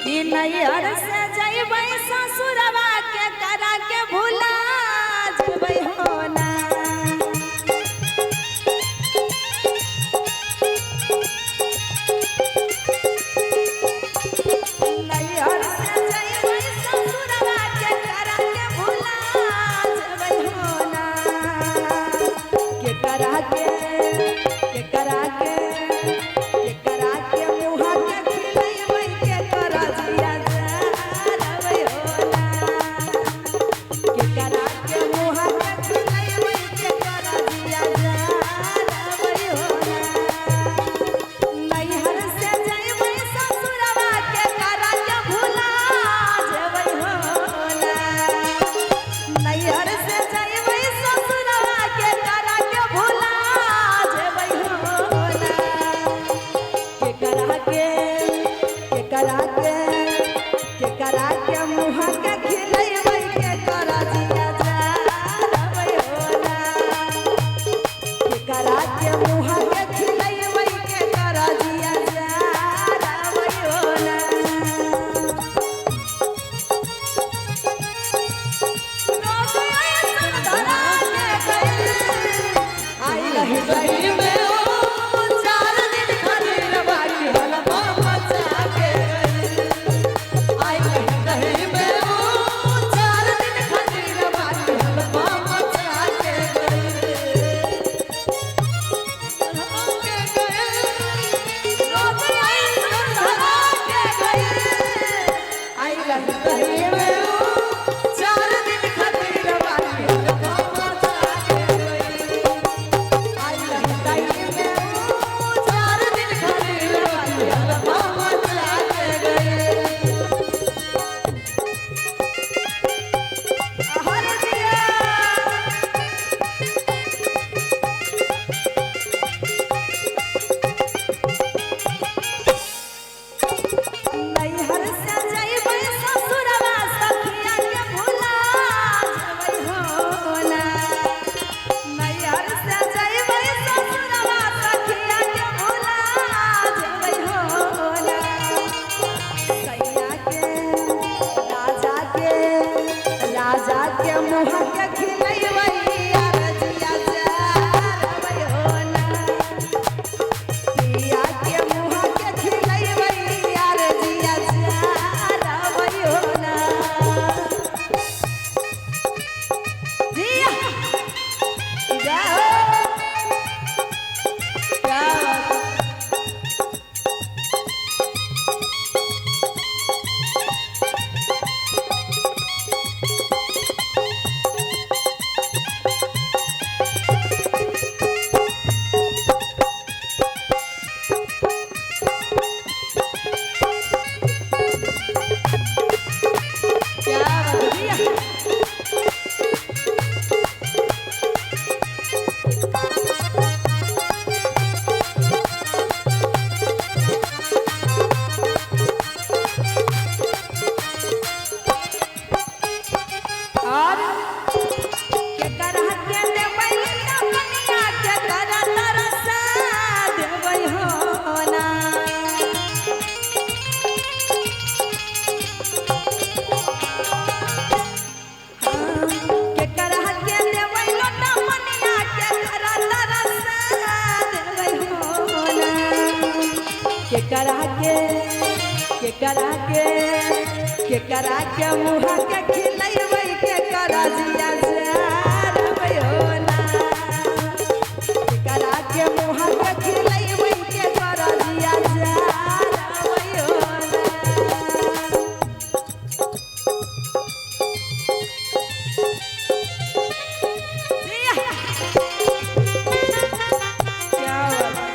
कि नैहर से जइबै ससुरवा के करा के भुला जइबै हो ना। नैहर से जइबै ससुरवा के करा के भुला जइबै हो ना। के करा के मुहा के खिलैबै के करा जिया जारबै हो ना। के करा के मुहा के खिलैबै के करा जिया जारबै हो ना। नैहर से जइबै ससुरवा के करा के भुला जइबै हो ना। नैहर से जइबै ससुरवा के करा के भुला जइबै हो ना। के करा के मुहा के खिलैबै के करा जिया जारबै हो ना। के करा के मुहा के खिलैबै के करा जिया जारबै हो ना। आई रही गई में ओ 4 दिन खातिर बाकी हलवा मचा के गई। आई रही गई में ओ 4 दिन खातिर बाकी हलवा मचा के गई। रोज आई संधरा के गई। आई रही गई में ओ 4 दिन खातिर बाकी हलवा मचा के गई। आई रही गई में ओ 4 दिन खातिर बाकी हलवा मचा के गई। हर दिया नैहर से जइबै ससुरवा सखिया के भुला जइबै हो ना। नैहर से जइबै ससुरवा सखिया के भुला जइबै हो ना। सैया के राजा के मुँह के खिलैबै यार जिया जारबै हो ना। पिया के मुँह के खिलैबै यार जिया जारबै हो ना। जिया जाओ क्या बात है। क्या बात है। जिया और के करा के देबै अपनिया के करा तरसा देबै हो ना। के करा के देबै अपनिया के करा तरसा देबै हो ना। के करा के मुहा के खिलैबै के करा जिया जारबै हो ना। के करा के मुहा के खिलैबै के करा जिया जारबै हो ना। जिया क्या बात है।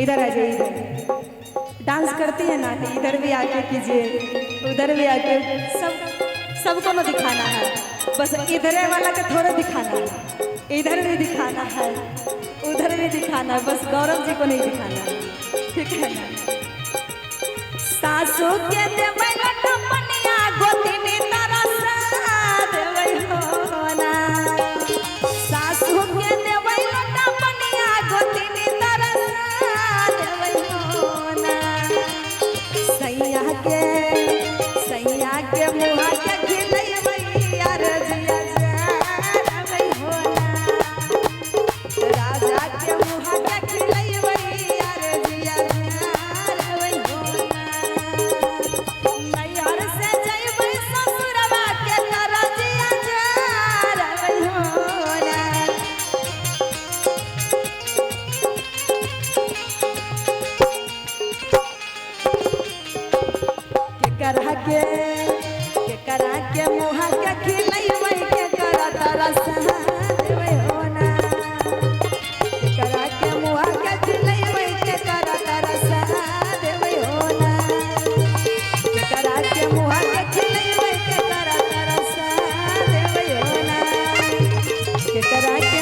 इधर आ जाइए, इधर डांस करती है ना, तो इधर भी आके कीजिए, उधर भी आके, सबको न दिखाना है, बस इधर वाला का थोड़ा दिखाना है, इधर भी दिखाना है, उधर भी दिखाना है, बस गौरव जी को नहीं दिखाना है, ठीक है ना। सासू के देवै लटा पनिया गोतिनी तरसा देवै हो ना, सासू के देवै लटा पनिया गोतिनी तरसा देवै हो ना, सैया के मुहा के खिलैबै यार जिया जाबै हो ना, राजा के मुहा के खिलैबै यार जिया जाबै हो ना, नैहर से जइबै ससुरवा के करजिया जाबै हो ना, केकरा के मुहा के खिलैबै केकरा तरसा देबै हो ना, केकरा के मुहा के खिलैबै केकरा तरसा देबै हो ना, केकरा के मुहा के खिलैबै केकरा तरसा देबै हो ना, केकरा के